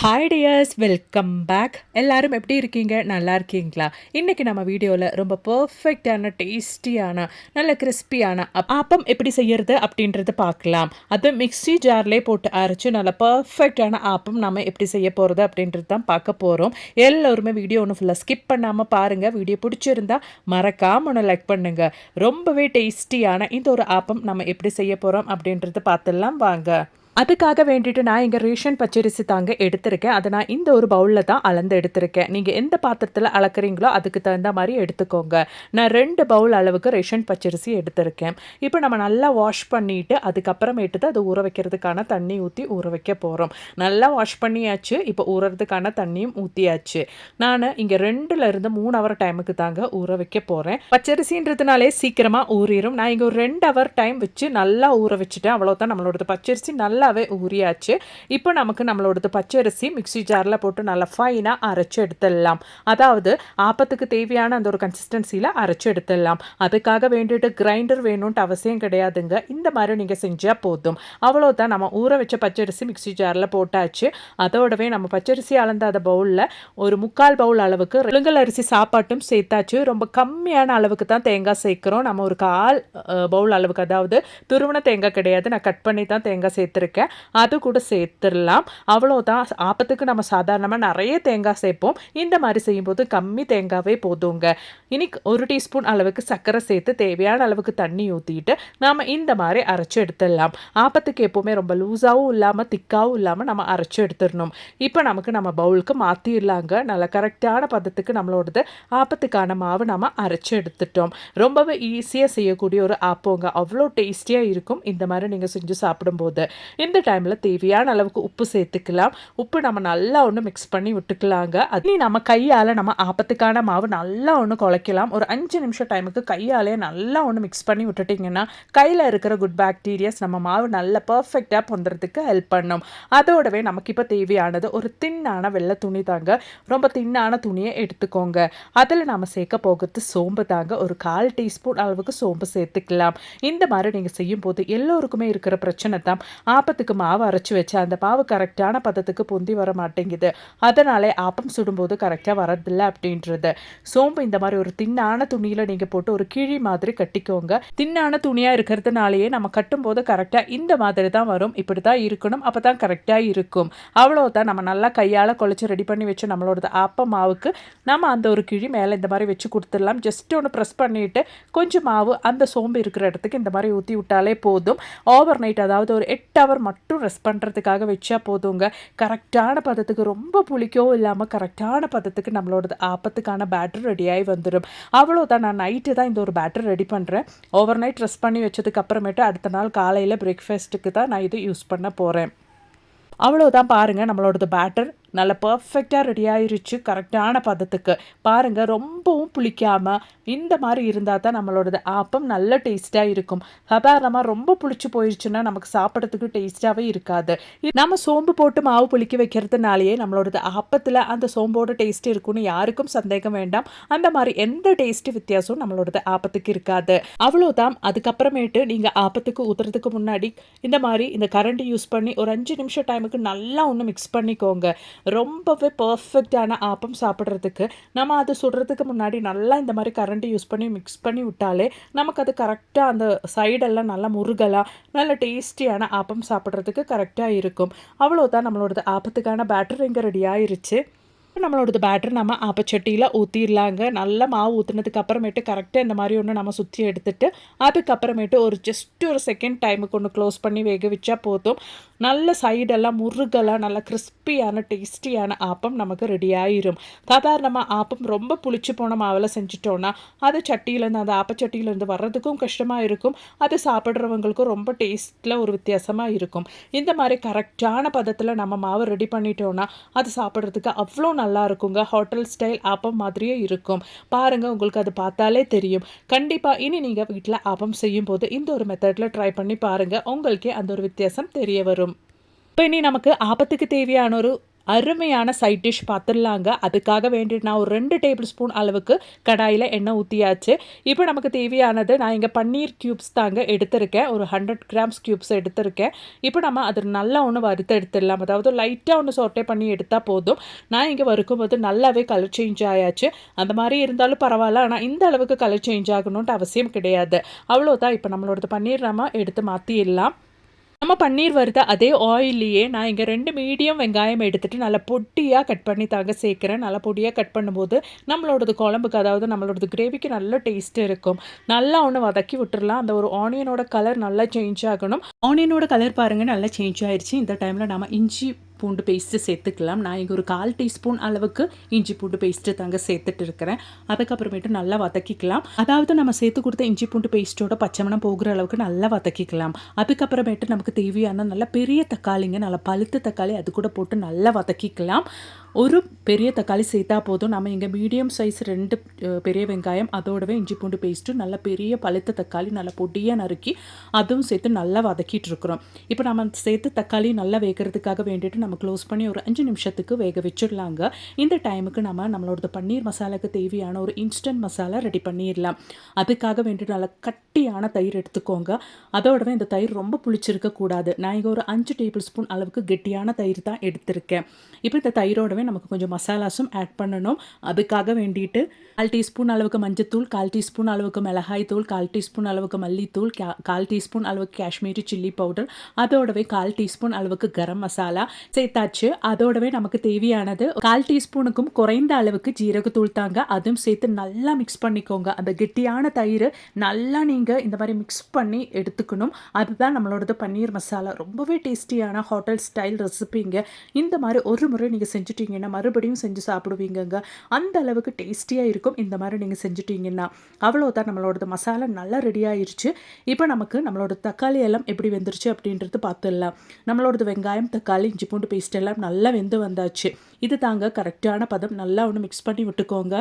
Hi tears, welcome back. எல்லாரும் எப்படி இருக்கீங்க? நல்லா இருக்கீங்களா? இன்றைக்கி நம்ம வீடியோவில் ரொம்ப பர்ஃபெக்டான டேஸ்டியான நல்ல கிறிஸ்பியான ஆப்பம் எப்படி செய்யறது அப்படின்றத பார்க்கலாம். அது மிக்ஸி ஜார்லேயே போட்டு அரைச்சி நல்ல பர்ஃபெக்டான ஆப்பம் நம்ம எப்படி செய்ய போகிறது அப்படின்றது தான் பார்க்க போகிறோம். எல்லோருமே வீடியோ ஒன்று ஃபுல்லாக ஸ்கிப் பண்ணாமல் பாருங்கள். வீடியோ பிடிச்சிருந்தா மறக்காமல் ஒன்று லைக் பண்ணுங்கள். ரொம்பவே டேஸ்டியான இந்த ஒரு ஆப்பம் நம்ம எப்படி செய்ய போகிறோம் அப்படின்றத பார்த்துடலாம் வாங்க. அதுக்காக வேண்டிட்டு நான் இங்கே ரேஷன் பச்சரிசி தாங்க எடுத்திருக்கேன். அதை நான் இந்த ஒரு பவுலில் தான் அளந்து எடுத்திருக்கேன். நீங்கள் எந்த பாத்திரத்தில் அளக்குறீங்களோ அதுக்கு தகுந்த மாதிரி எடுத்துக்கோங்க. நான் 2 பவுல் அளவுக்கு ரேஷன் பச்சரிசி எடுத்திருக்கேன். இப்போ நம்ம நல்லா வாஷ் பண்ணிவிட்டு அதுக்கப்புறமேட்டு தான் அதை ஊற வைக்கிறதுக்கான தண்ணி ஊற்றி ஊற வைக்க போகிறோம். நல்லா வாஷ் பண்ணியாச்சு. இப்போ ஊறுறதுக்கான தண்ணியும் ஊற்றியாச்சு. நான் இங்கே 2லேருந்து 3 ஹவர் டைமுக்கு தாங்க ஊற வைக்க போகிறேன். பச்சரிசின்றதுனாலே சீக்கிரமாக ஊறிடும். நான் இங்கே ஒரு 2 ஹவர் டைம் வச்சு நல்லா ஊற வச்சுட்டேன். அவ்வளோதான். நம்மளோட பச்சரிசி நல்லாவே ஊறியாச்சு. இப்போ நமக்கு நம்மளோடது பச்சரிசி மிக்ஸி ஜாரில் போட்டு நல்லா ஃபைனாக அரைச்சி எடுத்துடலாம். அதாவது ஆப்பத்துக்கு தேவையான அந்த ஒரு கன்சிஸ்டன்சியில் அரைச்சி எடுத்துடலாம். அதுக்காக வேண்டிட்டு கிரைண்டர் வேணும்ன்ட்டு அவசியம் கிடையாதுங்க. இந்த மாதிரி நீங்கள் செஞ்சால் போதும். அவ்வளோதான். நம்ம ஊற வச்ச பச்சரிசி மிக்ஸி ஜாரில் போட்டாச்சு. அதோடவே நம்ம பச்சரிசி அளந்த அந்த பவுலில் ஒரு 3/4 பவுல் அளவுக்கு புழுங்கல் அரிசி சாப்பாட்டும் சேர்த்தாச்சு. ரொம்ப கம்மியான அளவுக்கு தான் தேங்காய் சேர்க்குறோம். நம்ம ஒரு 1/4 பவுல் அளவுக்கு, அதாவது துருவன தேங்காய் கிடையாது, நான் கட் பண்ணி தான் தேங்காய் சேர்த்துருக்கேன். அது கூட சேர்த்துடலாம். அவ்வளோதான். ஆப்பத்துக்கு நம்ம சாதாரணமாக நிறைய தேங்காய் சேர்ப்போம். இந்த மாதிரி செய்யும்போது கம்மி தேங்காவே போதுங்க. இன்னைக்கு 1 டீஸ்பூன் அளவுக்கு சர்க்கரை சேர்த்து தேவையான அளவுக்கு தண்ணி ஊற்றிட்டு நாம் இந்த மாதிரி அரைச்சி எடுத்துடலாம். ஆப்பத்துக்கு எப்போவுமே ரொம்ப லூஸாகவும் இல்லாமல் திக்காகவும் இல்லாமல் நம்ம அரைச்சி எடுத்துடணும். இப்போ நமக்கு நம்ம பவுலுக்கு மாற்றிடலாங்க. நல்ல கரெக்டான பதத்துக்கு நம்மளோடது ஆப்பத்துக்கான மாவு நம்ம அரைச்சி எடுத்துட்டோம். ரொம்பவே ஈஸியாக செய்யக்கூடிய ஒரு ஆப்போங்க. அவ்வளோ டேஸ்டியாக இருக்கும் இந்த மாதிரி நீங்கள் செஞ்சு சாப்பிடும்போது. இந்த டைமில் தேவையான அளவுக்கு உப்பு சேர்த்துக்கலாம். உப்பு நம்ம நல்லா ஒன்று மிக்ஸ் பண்ணி விட்டுக்கலாங்க. அது நம்ம கையால் நம்ம ஆப்பத்துக்கான மாவு நல்லா ஒன்று குழைக்கலாம். ஒரு 5 நிமிஷம் டைமுக்கு கையாலே நல்லா ஒன்று மிக்ஸ் பண்ணி விட்டுட்டிங்கன்னா கையில் இருக்கிற குட் பாக்டீரியாஸ் நம்ம மாவு நல்லா பர்ஃபெக்டாக பொந்துறதுக்கு ஹெல்ப் பண்ணும். அதோடவே நமக்கு இப்போ தேவையானது ஒரு தின்னான வெள்ளை துணி தாங்க. ரொம்ப தின்னான துணியை எடுத்துக்கோங்க. அதில் நம்ம சேர்க்க போகிறது சோம்பு தாங்க. ஒரு 1/4 டீஸ்பூன் அளவுக்கு சோம்பு சேர்த்துக்கலாம். இந்த மாதிரி நீங்கள் செய்யும்போது எல்லோருக்குமே இருக்கிற பிரச்சனை தான், ஆப்பத்துக்கு மாவு அரைச்சி வச்சு அந்த மாவு கரெக்டான பதத்துக்கு பொந்தி வர மாட்டேங்குது. அதனாலே ஆப்பம் சுடும்போது கரெக்டாக வரதில்லை அப்படின்றது. சோம்பு இந்த மாதிரி ஒரு தின்னான துணியில் நீங்கள் போட்டு ஒரு கிழி மாதிரி கட்டிக்கோங்க. தின்னான துணியாக இருக்கிறதுனாலேயே நம்ம கட்டும்போது கரெக்டாக இந்த மாதிரி தான் வரும். இப்படி தான் இருக்கணும். அப்போ தான் கரெக்டாக இருக்கும். அவ்வளோதான். நம்ம நல்லா கையால் குழச்சி ரெடி பண்ணி வச்சு நம்மளோட ஆப்ப மாவுக்கு நம்ம அந்த ஒரு கிழி மேலே இந்த மாதிரி வச்சு கொடுத்துடலாம். ஜஸ்ட் ஒன்று ப்ரெஸ் பண்ணிவிட்டு கொஞ்சம் மாவு அந்த சோம்பு இருக்கிற இடத்துக்கு இந்த மாதிரி ஊற்றி விட்டாலே போதும். ஓவர் நைட், அதாவது ஒரு 8 ஹவர் மட்டும் ரெஸ்ட் பண்ணுறதுக்காக வச்சா போதுங்க. கரெக்டான பதத்துக்கு, ரொம்ப புளிக்கவும் இல்லாமல் கரெக்டான பதத்துக்கு நம்மளோட ஆப்பத்துக்கான பேட்டர் ரெடியாகி வந்துடும். அவ்வளோதான். நான் நைட்டு தான் இந்த ஒரு பேட்டர் ரெடி பண்ணுறேன். ஓவர் நைட் ரெஸ்ட் பண்ணி வச்சதுக்கு அப்புறமேட்டு அடுத்த நாள் காலையில் பிரேக்ஃபாஸ்ட்டுக்கு தான் நான் இது யூஸ் பண்ண போகிறேன். அவ்வளோதான். பாருங்கள், நம்மளோடது பேட்டர் நல்ல பர்ஃபெக்டாக ரெடி ஆயிருச்சு. கரெக்டான பதத்துக்கு பாருங்கள். ரொம்பவும் புளிக்காமல் இந்த மாதிரி இருந்தால் தான் நம்மளோடது ஆப்பம் நல்ல டேஸ்ட்டாக இருக்கும். சாதாரணமாக ரொம்ப புளிச்சு போயிடுச்சுன்னா நமக்கு சாப்பிட்றதுக்கு டேஸ்ட்டாகவே இருக்காது. நம்ம சோம்பு போட்டு மாவு புளிக்க வைக்கிறதுனாலேயே நம்மளோடது ஆப்பத்தில் அந்த சோம்போட டேஸ்ட் இருக்குன்னு யாருக்கும் சந்தேகம் வேண்டாம். அந்த மாதிரி எந்த டேஸ்ட்டு வித்தியாசமும் நம்மளோடது ஆப்பத்துக்கு இருக்காது. அவ்வளோதான். அதுக்கப்புறமேட்டு நீங்கள் ஆப்பத்துக்கு ஊற்றுறதுக்கு முன்னாடி இந்த மாதிரி இந்த கரண்டி யூஸ் பண்ணி ஒரு 5 நிமிஷம் டைமுக்கு நல்லா ஒன்று மிக்ஸ் பண்ணிக்கோங்க. ரொம்பவே பர்ஃபெக்டான ஆப்பம் சாப்பிட்றதுக்கு நம்ம அது சுடுறதுக்கு முன்னாடி நல்லா இந்த மாதிரி கரண்டி யூஸ் பண்ணி மிக்ஸ் பண்ணி விட்டாலே நமக்கு அது கரெக்டாக அந்த சைடெல்லாம் நல்லா முருகலாக நல்ல டேஸ்டியான ஆப்பம் சாப்பிட்றதுக்கு கரெக்டாக இருக்கும். அவ்வளோதான். நம்மளோட ஆப்பத்துக்கான பேட்டர் இங்கே ரெடி ஆயிருச்சு. நம்மளோடது பேட்டர் நம்ம ஆப்பச்சட்டியில் ஊற்றிடலாங்க. நல்லா மாவு ஊற்றுனதுக்கு அப்புறமேட்டு கரெக்டாக இந்த மாதிரி ஒன்று நம்ம சுற்றி எடுத்துட்டு அதுக்கப்புறமேட்டு ஒரு ஜஸ்ட் ஒரு செகண்ட் டைமுக்கு ஒன்று க்ளோஸ் பண்ணி வேக வச்சா போதும். நல்ல சைடெல்லாம் முருகலாக நல்ல கிறிஸ்பியான டேஸ்டியான ஆப்பம் நமக்கு ரெடி ஆயிரும். சாதாரணமாக ஆப்பம் ரொம்ப புளிச்சு போன மாவில் செஞ்சிட்டோன்னா அது சட்டியிலேருந்து, அந்த ஆப்பச்சட்டியிலேருந்து வர்றதுக்கும் கஷ்டமாக இருக்கும். அது சாப்பிட்றவங்களுக்கும் ரொம்ப டேஸ்ட்டில் ஒரு வித்தியாசமாக இருக்கும். இந்த மாதிரி கரெக்டான பதத்தில் நம்ம மாவு ரெடி பண்ணிட்டோன்னா அது சாப்பிட்றதுக்கு அவ்வளோ நல்லா இருக்குங்க. ஹோட்டல் ஸ்டைல் ஆப்பம் மாதிரியே இருக்கும். பாருங்கள், உங்களுக்கு அது பார்த்தாலே தெரியும். கண்டிப்பாக இனி நீங்கள் வீட்டில் ஆப்பம் செய்யும்போது இந்த ஒரு மெத்தடில் ட்ரை பண்ணி பாருங்கள். உங்களுக்கே அந்த ஒரு வித்தியாசம் தெரிய வரும். இப்போ இனி நமக்கு ஆப்பத்துக்கு தேவையான ஒரு அருமையான சைட் டிஷ் பார்த்துடலாங்க. அதுக்காக வேண்டி நான் ஒரு 2 டேபிள் ஸ்பூன் அளவுக்கு கடாயில எண்ணெய் ஊற்றியாச்சு. இப்போ நமக்கு தேவையானது நான் இங்கே பன்னீர் க்யூப்ஸ் தாங்க எடுத்திருக்கேன். ஒரு 100 கிராம்ஸ் க்யூப்ஸ் எடுத்திருக்கேன். இப்போ நம்ம அது நல்லா ஒன்று வறுத்து எடுத்துடலாம். அதாவது லைட்டாக ஒன்று சோட்டே பண்ணி எடுத்தால் போதும். நான் இங்கே வறுக்கும்போது நல்லாவே கலர் சேஞ்ச் ஆயாச்சு. அந்த மாதிரி இருந்தாலும் பரவாயில்ல. ஆனால் இந்த அளவுக்கு கலர் சேஞ்ச் ஆகணுன்ட்டு அவசியம் கிடையாது. அவ்வளோதான். இப்போ நம்மளோட பன்னீர் நம்ம எடுத்து மாற்றிடலாம். நம்ம பன்னீர் வறுத்த அதே ஆயில்லையே நான் இங்கே 2 மீடியம் வெங்காயம் எடுத்துகிட்டு நல்லா பொடியாக கட் பண்ணி தாங்க சேர்க்குறேன். நல்லா பொடியாக கட் பண்ணும்போது நம்மளோடது குழம்புக்கு, அதாவது நம்மளோடது கிரேவிக்கு நல்ல டேஸ்ட்டு இருக்கும். நல்லா ஒன்று வதக்கி விட்டுறலாம். அந்த ஒரு ஆனியனோட கலர் நல்லா சேஞ்ச் ஆகணும். ஆனியனோட கலர் பாருங்கள் நல்லா சேஞ்ச் ஆயிடுச்சு. இந்த டைமில் நம்ம இஞ்சி பூண்டு பேஸ்ட்டு சேர்த்துக்கலாம். நான் இங்கே ஒரு 1/4 டீஸ்பூன் அளவுக்கு இஞ்சி பூண்டு பேஸ்ட்டு தாங்க சேர்த்துட்டு இருக்கிறேன். அதுக்கப்புறமேட்டு நல்லா வதக்கிக்கலாம். அதாவது நம்ம சேர்த்து கொடுத்த இஞ்சி பூண்டு பேஸ்ட்டோட பச்சை மணம் போகிற அளவுக்கு நல்லா வதக்கிக்கலாம். அதுக்கப்புறமேட்டு நமக்கு தேவையான நல்ல பெரிய தக்காளிங்க, நல்லா பழுத்த தக்காளி அது கூட போட்டு நல்லா வதக்கிக்கலாம். ஒரு பெரிய தக்காளி சேர்த்தா போதும். நம்ம இங்கே மீடியம் சைஸ் 2 பெரிய வெங்காயம், அதோடவே இஞ்சி பூண்டு பேஸ்ட்டு, நல்ல பெரிய பழுத்த தக்காளி நல்லா பொடியாக நறுக்கி அதுவும் சேர்த்து நல்லா வதக்கிட்டு இருக்கிறோம். இப்போ நம்ம சேர்த்து தக்காளி நல்லா வேகிறதுக்காக வேண்டிட்டு நம்ம க்ளோஸ் பண்ணி ஒரு 5 நிமிஷத்துக்கு வேக வச்சிடலாங்க. இந்த டைமுக்கு நம்மளோட பன்னீர் மசாலாவுக்கு தேவையான ஒரு இன்ஸ்டன்ட் மசாலா ரெடி பண்ணிடலாம். அதுக்காக வேண்டிட்டு நல்லா கட்டியான தயிர் எடுத்துக்கோங்க. அதோடவே இந்த தயிர் ரொம்ப புளிச்சிருக்கக்கூடாது. நான் இங்கே ஒரு 5 டேபிள் ஸ்பூன் அளவுக்கு கெட்டியான தயிர் தான் எடுத்திருக்கேன். இப்போ இந்த தயிரோடவே நமக்கு கொஞ்சம் மசாலாஸும் ஆட் பண்ணணும். அதுக்காக வேண்டிட்டு 1/4 டீஸ்பூன் அளவுக்கு மஞ்சத்தூள், 1/4 டீஸ்பூன் அளவுக்கு மிளகாய் தூள், 1/4 டீஸ்பூன் அளவுக்கு மல்லித்தூள், 1/4 டீஸ்பூன் அளவுக்கு காஷ்மீரி சில்லி பவுடர், அதோடவே 1/4 டீஸ்பூன் அளவுக்கு கரம் மசாலா சேர்த்தாச்சு. அதோடவே நமக்கு தேவையானது 1/4 டீஸ்பூனுக்கும் குறைந்த அளவுக்கு ஜீரகத்தூள் தாங்க. அதுவும் சேர்த்து நல்லா மிக்ஸ் பண்ணிக்கோங்க. அந்த கெட்டியான தயிர் நல்லா நீங்கள் இந்த மாதிரி மிக்ஸ் பண்ணி எடுத்துக்கணும். அதுதான் நம்மளோடது பன்னீர் மசாலா. ரொம்பவே டேஸ்டியான ஹோட்டல் ஸ்டைல் ரெசிபிங்க. இந்த மாதிரி ஒரு முறை நீங்கள் செஞ்சுட்டீங்கன்னா மறுபடியும் செஞ்சு சாப்பிடுவீங்கங்க. அந்த அளவுக்கு டேஸ்டியாக இருக்கும் இந்த மாதிரி நீங்கள் செஞ்சுட்டீங்கன்னா. அவ்வளோதான், நம்மளோட மசாலா நல்லா ரெடி ஆயிடுச்சு. இப்போ நம்மளோட தக்காளி எல்லாம் எப்படி வெந்துருச்சு அப்படின்றது பார்த்துடலாம். நம்மளோட வெங்காயம், தக்காளி, இஞ்சி பூண்டு பேஸ்ட் எல்லாம் நல்லா வெந்து வந்தாச்சு. இது தாங்க கரெக்டான பதம். நல்லா ஒன்று மிக்ஸ் பண்ணி விட்டுக்கோங்க.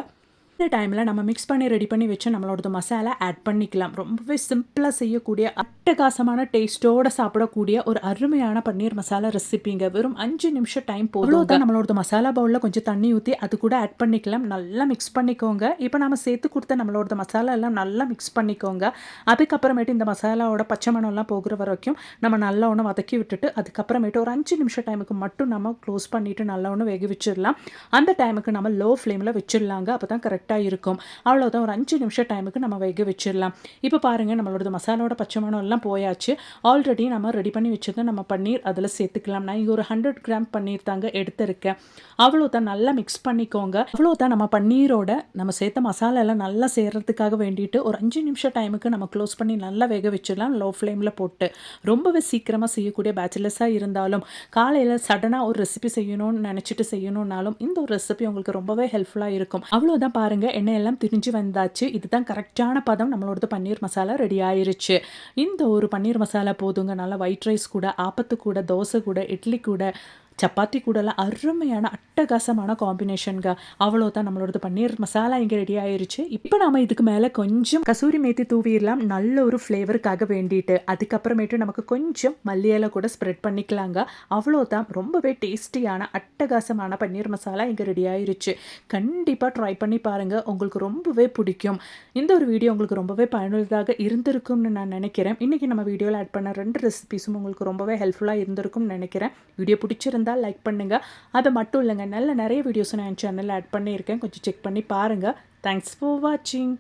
இந்த டைமில் நம்ம மிக்ஸ் பண்ணி ரெடி பண்ணி வச்சு நம்மளோட மசாலா ஆட் பண்ணிக்கலாம். ரொம்பவே சிம்பிளாக செய்யக்கூடிய அட்டகாசமான டேஸ்ட்டோடு சாப்பிடக்கூடிய ஒரு அருமையான பன்னீர் மசாலா ரெசிபிங்க. வெறும் 5 நிமிஷம் டைம் போதும். நம்மளோட மசாலா பவுலில் கொஞ்சம் தண்ணி ஊற்றி அது கூட ஆட் பண்ணிக்கலாம். நல்லா மிக்ஸ் பண்ணிக்கோங்க. இப்போ நம்ம சேர்த்து கொடுத்த நம்மளோட மசாலா எல்லாம் நல்லா மிக்ஸ் பண்ணிக்கோங்க. அதுக்கப்புறமேட்டு இந்த மசாலாவோட பச்சை மணம்லாம் போகிற வரைக்கும் நம்ம நல்லா ஒன்று வதக்கி விட்டுட்டு அதுக்கப்புறமேட்டு ஒரு 5 நிமிஷம் டைமுக்கு மட்டும் நம்ம க்ளோஸ் பண்ணிவிட்டு நல்லா ஒன்று வேக வச்சிடலாம். அந்த டைமுக்கு நம்ம லோ ஃப்ளேமில் வச்சிடலாங்க. அப்போ தான் கரெக்டாக இருக்கும். அவ்வளோதான், ஒரு 5 நிமிஷம் டைமுக்கு நம்ம வேக வச்சிடலாம். இப்போ பாருங்கள், நம்மளோட மசாலாவோட பச்சை மணம் எல்லாம் போயாச்சு. ஆல்ரெடி நம்ம ரெடி பண்ணி வச்சது நம்ம பன்னீர் அதில் சேர்த்துக்கலாம். நான் இங்கே ஒரு 100 கிராம் பன்னீர் தாங்க எடுத்திருக்கேன். அவ்வளோதான், நல்லா மிக்ஸ் பண்ணிக்கோங்க. அவ்வளோதான், நம்ம பன்னீரோட நம்ம சேர்த்த மசாலா எல்லாம் நல்லா சேர்றதுக்காக வேண்டிட்டு ஒரு 5 நிமிஷம் டைமுக்கு நம்ம க்ளோஸ் பண்ணி நல்லா வேக வச்சிடலாம் லோ ஃப்ளேமில் போட்டு. ரொம்பவே சீக்கிரமாக செய்யக்கூடிய பேச்சுலர்ஸாக இருந்தாலும் காலையில் சடனாக ஒரு ரெசிபி செய்யணும்னு நினச்சிட்டு செய்யணுன்னாலும் இந்த ஒரு ரெசிபி உங்களுக்கு ரொம்பவே ஹெல்ப்ஃபுல்லாக இருக்கும். அவ்வளோதான், பாருங்கள் எண்ணெய் எல்லாம் திரிஞ்சு வந்தாச்சு. இதுதான் கரெக்டான பதம். நம்மளோட பன்னீர் மசாலா ரெடி ஆயிருச்சு. இந்த ஒரு பன்னீர் மசாலா போதுங்க. நல்லா ஒயிட் ரைஸ் கூட, ஆப்பத்து கூட, தோசை கூட, இட்லி கூட, சப்பாத்தி கூடலாம் அருமையான அட்டகாசமான காம்பினேஷனுங்க. அவ்வளோதான், நம்மளோட பன்னீர் மசாலா இங்கே ரெடி ஆயிருச்சு. இப்போ நம்ம இதுக்கு மேலே கொஞ்சம் கசூரி மேத்தி தூவிடலாம், நல்ல ஒரு ஃப்ளேவருக்காக வேண்டிட்டு. அதுக்கப்புறமேட்டு நமக்கு கொஞ்சம் மல்லி இலை கூட ஸ்ப்ரெட் பண்ணிக்கலாங்க. அவ்வளோதான், ரொம்பவே டேஸ்டியான அட்டகாசமான பன்னீர் மசாலா இங்கே ரெடி ஆயிருச்சு. கண்டிப்பாக ட்ரை பண்ணி பாருங்கள், உங்களுக்கு ரொம்பவே பிடிக்கும். இந்த ஒரு வீடியோ உங்களுக்கு ரொம்பவே பயனுள்ளதாக இருந்திருக்கும்னு நான் நினைக்கிறேன். இன்றைக்கி நம்ம வீடியோவில் ஆட் பண்ண 2 ரெசிபிஸும் உங்களுக்கு ரொம்பவே ஹெல்ப்ஃபுல்லாக இருந்திருக்கும்னு நினைக்கிறேன். வீடியோ பிடிச்சிருந்தா லைக் பண்ணுங்கள். அது மட்டும் இல்லைங்க, நிறைய வீடியோஸ் நான் என் சேனலில் ஆட் பண்ணியிருக்கேன். கொஞ்சம் செக் பண்ணி பாருங்கள். தேங்க்ஸ் ஃபார் வாட்சிங்.